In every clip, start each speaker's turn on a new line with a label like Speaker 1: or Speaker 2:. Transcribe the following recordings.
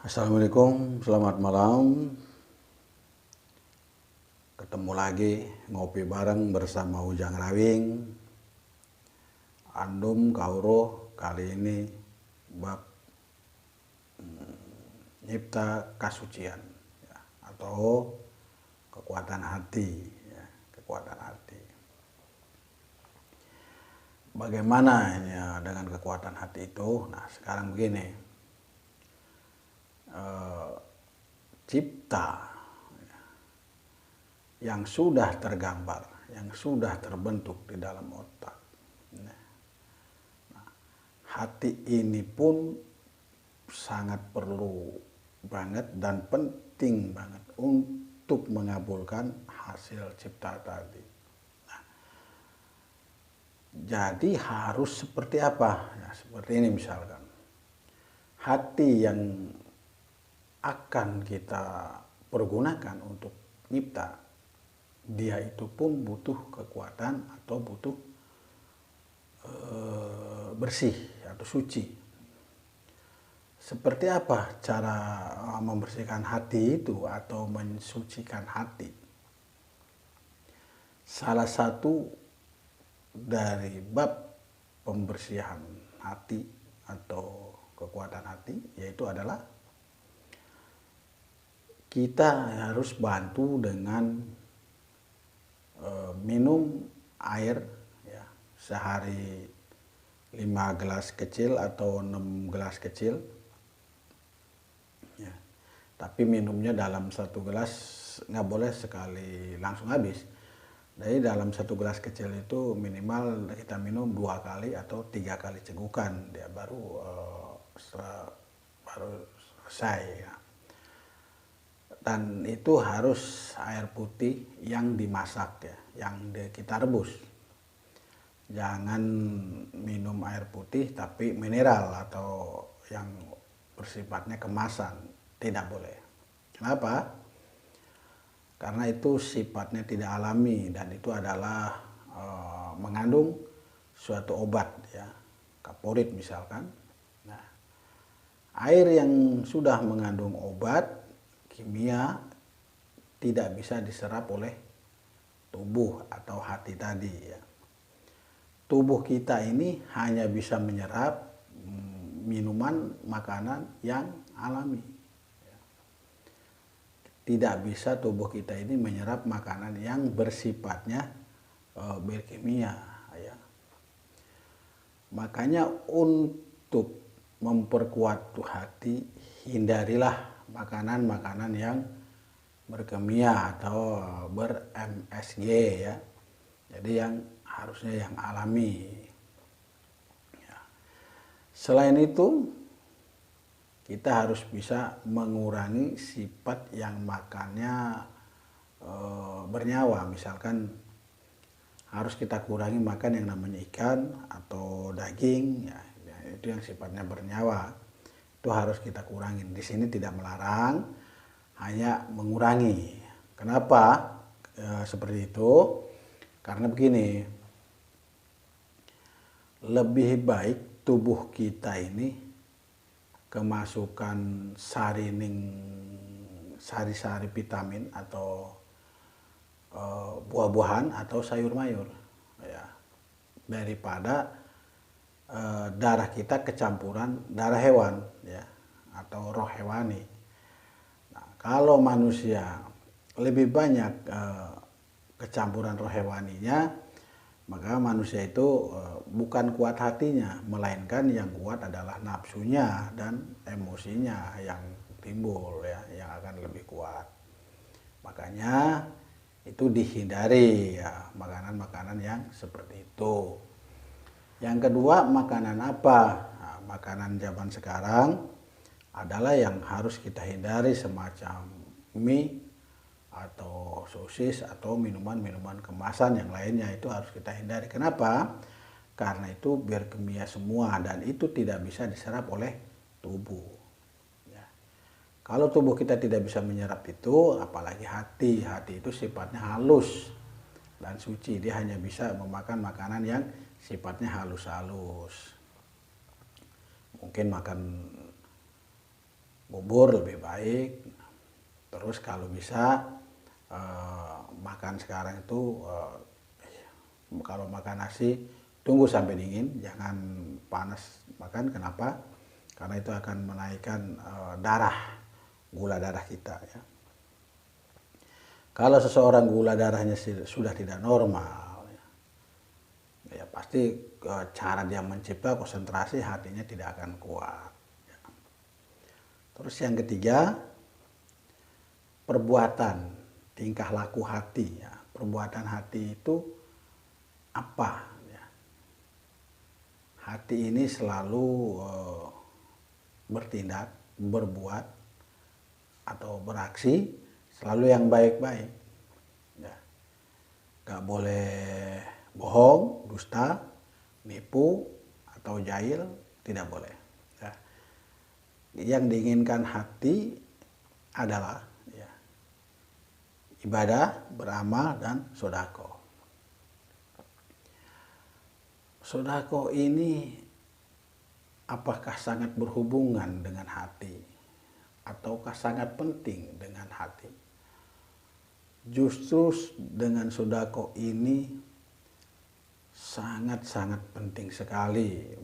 Speaker 1: Assalamualaikum, selamat malam. Ketemu lagi ngopi bareng bersama Ujang Rawing. Andum Kauro kali ini bab nyipta kasucian ya, atau kekuatan hati, ya, kekuatan hati. Bagaimana ya dengan kekuatan hati itu? Nah, sekarang begini. Cipta yang sudah tergambar, yang sudah terbentuk di dalam otak. Nah, hati ini pun sangat perlu banget dan penting banget untuk mengabulkan hasil cipta tadi. Nah, jadi harus seperti apa? Ya, seperti ini misalkan. Hati yang akan kita pergunakan untuk nyipta, dia itu pun butuh kekuatan atau butuh bersih atau suci. Seperti apa cara membersihkan hati itu atau mensucikan hati? Salah satu dari bab pembersihan hati atau kekuatan hati yaitu adalah kita harus bantu dengan minum air ya, sehari 5 gelas kecil atau 6 gelas kecil ya. Tapi minumnya dalam 1 gelas, nggak boleh sekali langsung habis. Jadi dalam 1 gelas kecil itu minimal kita minum 2 kali atau 3 kali cegukan, dia baru selesai ya. Dan itu harus air putih yang dimasak ya, yang kita rebus. Jangan minum air putih tapi mineral atau yang bersifatnya kemasan, tidak boleh. Kenapa? Karena itu sifatnya tidak alami dan itu adalah mengandung suatu obat ya, kaporit misalkan. Nah, air yang sudah mengandung obat kimia tidak bisa diserap oleh tubuh atau hati tadi ya. Tubuh kita ini hanya bisa menyerap minuman, makanan yang alami. Tidak bisa tubuh kita ini menyerap makanan yang bersifatnya berkimia ya. Makanya untuk memperkuat hati, hindarilah makanan-makanan yang berkimia atau ber-MSG ya. Jadi yang harusnya yang alami. Ya. Selain itu, kita harus bisa mengurangi sifat yang makannya bernyawa. Misalkan harus kita kurangi makan yang namanya ikan atau daging ya, itu yang sifatnya bernyawa. Itu harus kita kurangin. Di sini tidak melarang, hanya mengurangi. Kenapa seperti itu? Karena begini, lebih baik tubuh kita ini kemasukan sari-sari vitamin atau buah-buahan atau sayur-mayur ya, daripada darah kita kecampuran darah hewan ya, atau roh hewani. Nah, kalau manusia lebih banyak kecampuran roh hewaninya, maka manusia itu bukan kuat hatinya, melainkan yang kuat adalah nafsunya dan emosinya yang timbul ya, yang akan lebih kuat. Makanya itu dihindari ya, makanan-makanan yang seperti itu. Yang kedua, makanan apa? Nah, makanan zaman sekarang adalah yang harus kita hindari, semacam mie atau sosis atau minuman-minuman kemasan yang lainnya, itu harus kita hindari. Kenapa? Karena itu berkimia semua dan itu tidak bisa diserap oleh tubuh. Ya. Kalau tubuh kita tidak bisa menyerap itu, apalagi hati. Hati itu sifatnya halus dan suci. Dia hanya bisa memakan makanan yang sifatnya halus-halus. Mungkin makan bubur lebih baik. Terus kalau bisa makan sekarang itu kalau makan nasi tunggu sampai dingin, jangan panas makan. Kenapa? Karena itu akan menaikkan gula darah kita ya. Kalau seseorang gula darahnya sudah tidak normal, ya pasti cara dia mencipta konsentrasi hatinya tidak akan kuat. Ya. Terus yang ketiga, perbuatan, tingkah laku hati. Ya. Perbuatan hati itu apa? Ya. Hati ini selalu bertindak, berbuat, atau beraksi selalu yang baik-baik. Ya. Gak boleh bohong, dusta, nipu, atau jahil, tidak boleh. Ya. Yang diinginkan hati adalah ya, ibadah, beramal, dan sodako. Sodako ini apakah sangat berhubungan dengan hati ataukah sangat penting dengan hati? Justru dengan sodako ini sangat-sangat penting sekali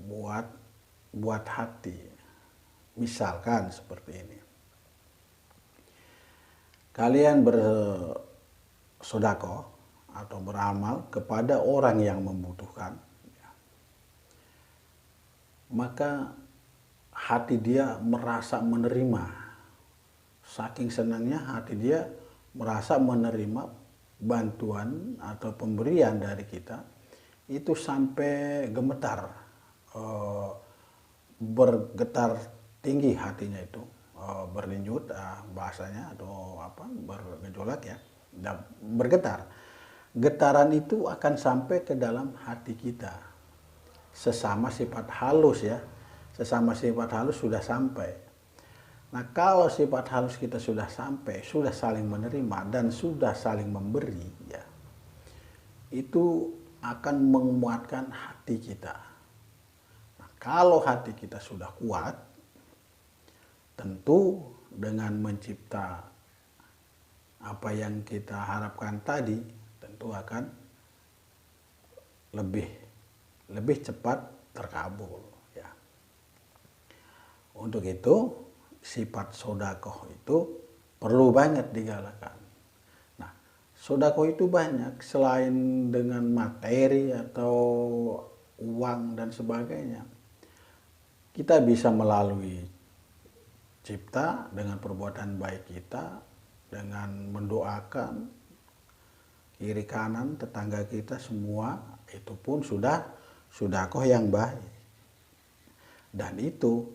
Speaker 1: buat hati. Misalkan seperti ini. Kalian bersodako atau beramal kepada orang yang membutuhkan, maka hati dia merasa menerima. Saking senangnya hati dia merasa menerima bantuan atau pemberian dari kita, itu sampai gemetar, bergetar tinggi hatinya itu, berdenyut bahasanya, atau apa, bergejolak ya, dan bergetar. Getaran itu akan sampai ke dalam hati kita. Sesama sifat halus ya, sesama sifat halus sudah sampai. Nah, kalau sifat halus kita sudah sampai, sudah saling menerima dan sudah saling memberi ya, itu akan menguatkan hati kita. Nah, kalau hati kita sudah kuat, tentu dengan mencipta apa yang kita harapkan tadi, tentu akan lebih cepat terkabul ya. Untuk itu sifat sodakoh itu perlu banget digalakan. Nah, sodakoh itu banyak, selain dengan materi atau uang dan sebagainya. Kita bisa melalui cipta dengan perbuatan baik kita, dengan mendoakan kiri kanan tetangga kita semua, itu pun sudah sodakoh yang baik. Dan itu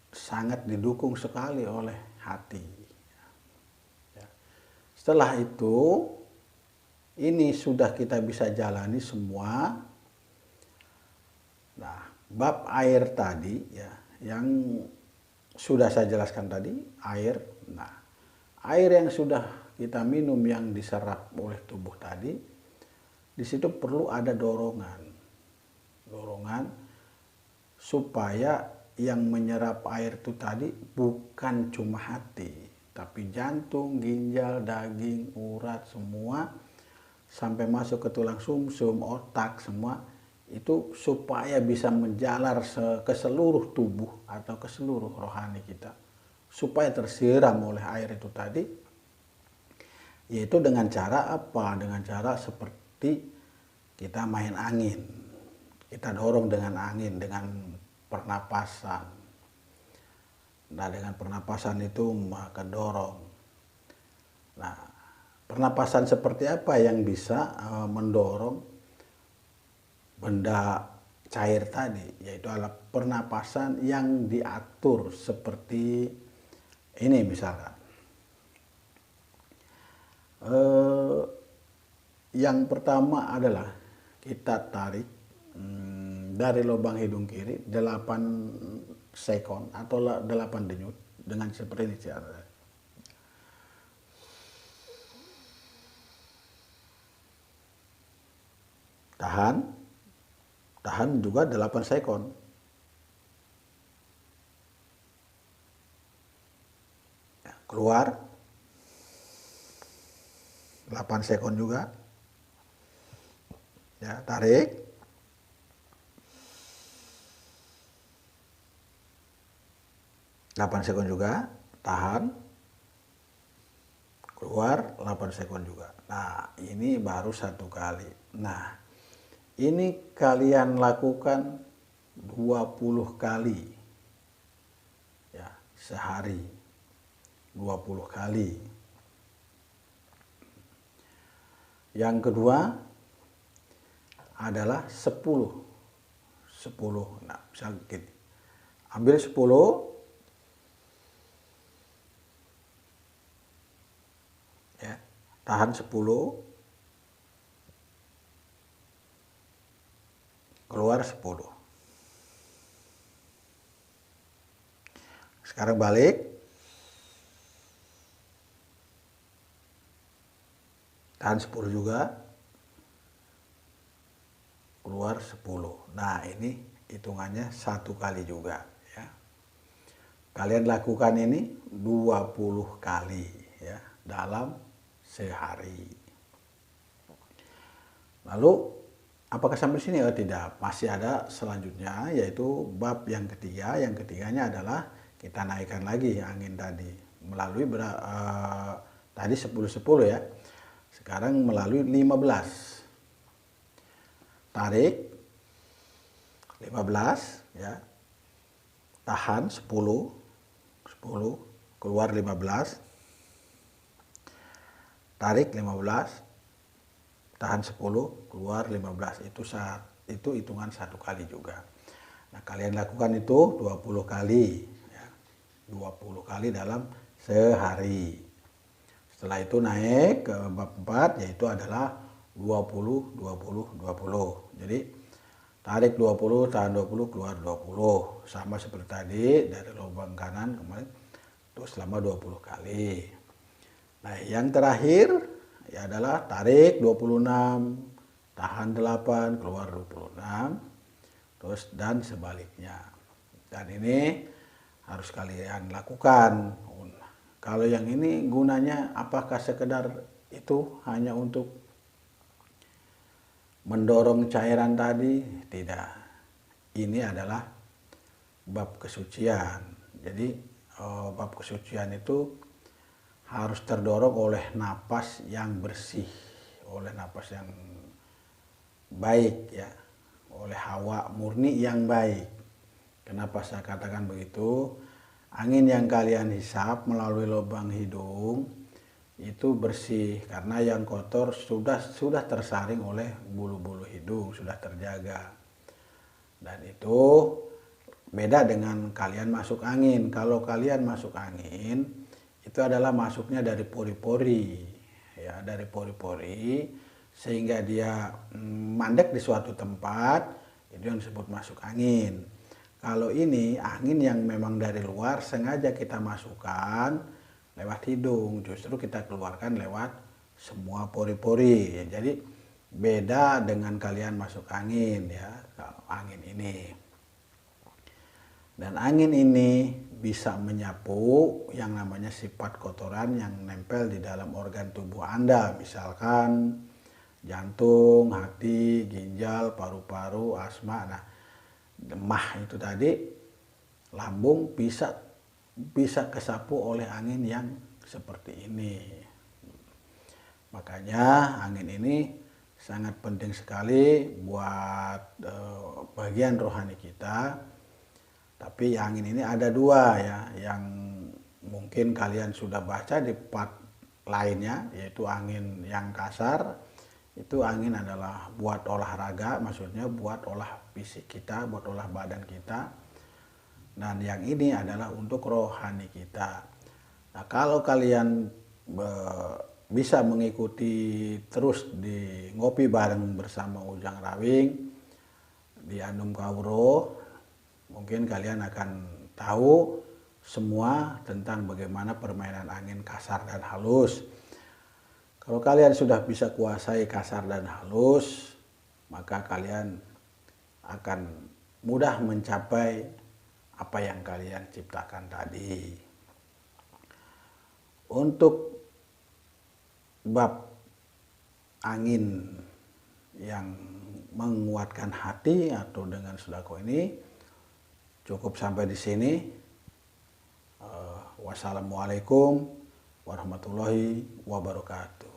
Speaker 1: sangat didukung sekali oleh hati. Setelah itu, ini sudah kita bisa jalani semua. Nah, bab air tadi ya, yang sudah saya jelaskan tadi, air. Nah, air yang sudah kita minum yang diserap oleh tubuh tadi, di situ perlu ada dorongan supaya yang menyerap air itu tadi bukan cuma hati, tapi jantung, ginjal, daging, urat, semua sampai masuk ke tulang sumsum, otak, semua itu supaya bisa menjalar ke seluruh tubuh atau ke seluruh rohani kita, supaya tersiram oleh air itu tadi, yaitu dengan cara apa? Dengan cara seperti kita main angin, kita dorong dengan angin, dengan pernapasan. Nah, dengan pernapasan itu maka dorong. Nah, pernapasan seperti apa yang bisa mendorong benda cair tadi? Yaitu adalah pernapasan yang diatur seperti ini misalkan. Yang pertama adalah kita tarik dari lubang hidung kiri 8 sekon atau 8 denyut dengan seperti ini cara. Tahan juga 8 sekon. keluar 8 sekon juga, ya, tarik, delapan sekon juga, tahan, keluar 8 sekon juga. Nah, ini baru 1 kali. Nah, ini kalian lakukan 20 kali, ya, sehari, 20 kali. Yang kedua adalah 10. Nah, misal gini. Ambil 10, ya, tahan 10, keluar 10. Sekarang balik, tahan 10 juga, keluar 10. Nah, ini hitungannya 1 kali juga, ya. Kalian lakukan ini 20 kali, ya, dalam sehari. Lalu apakah sampai sini? Oh, tidak, masih ada selanjutnya, yaitu bab yang ketiga. Yang ketiganya adalah kita naikkan lagi angin tadi melalui tadi 10-10, ya. Sekarang melalui 15. Tarik 15, ya. Tahan 10, keluar 15. Tarik 15, tahan 10, keluar 15. Itu hitungan 1 kali juga. Nah, kalian lakukan itu 20 kali, ya. 20 kali dalam sehari. Setelah itu naik ke bab 4, yaitu adalah 20, 20, 20. Jadi tarik 20, tahan 20, keluar 20. Sama seperti tadi, dari lubang kanan kemarin, itu selama 20 kali. Nah, yang terakhir ya adalah tarik 26, tahan 8, keluar 26, terus dan sebaliknya. Dan ini harus kalian lakukan. Kalau yang ini gunanya apakah sekedar itu hanya untuk mendorong cairan tadi? Tidak. Ini adalah bab kesucian. Jadi bab kesucian itu harus terdorong oleh napas yang bersih, oleh napas yang baik, ya, oleh hawa murni yang baik. Kenapa saya katakan begitu? Angin yang kalian hisap melalui lubang hidung itu bersih karena yang kotor sudah tersaring oleh bulu-bulu hidung, sudah terjaga. Dan itu beda dengan kalian masuk angin. Kalau kalian masuk angin, itu adalah masuknya dari pori-pori, ya, dari pori-pori, sehingga dia mandek di suatu tempat, itu yang disebut masuk angin. Kalau ini angin yang memang dari luar sengaja kita masukkan lewat hidung, justru kita keluarkan lewat semua pori-pori, ya. Jadi beda dengan kalian masuk angin, ya, angin ini. Dan angin ini bisa menyapu yang namanya sifat kotoran yang nempel di dalam organ tubuh Anda, misalkan jantung, hati, ginjal, paru-paru, asma. Nah, demah itu tadi, lambung bisa kesapu oleh angin yang seperti ini. Makanya angin ini sangat penting sekali buat bagian rohani kita. Tapi angin ini ada 2, ya, yang mungkin kalian sudah baca di part lainnya, yaitu angin yang kasar. Itu angin adalah buat olahraga, maksudnya buat olah fisik kita, buat olah badan kita. Dan yang ini adalah untuk rohani kita. Nah, kalau kalian bisa mengikuti terus di ngopi bareng bersama Ujang Rawing di Andum Kawruh, mungkin kalian akan tahu semua tentang bagaimana permainan angin kasar dan halus. Kalau kalian sudah bisa kuasai kasar dan halus, maka kalian akan mudah mencapai apa yang kalian ciptakan tadi. Untuk bab angin yang menguatkan hati atau dengan sedekah ini cukup sampai di sini. Wassalamualaikum warahmatullahi wabarakatuh.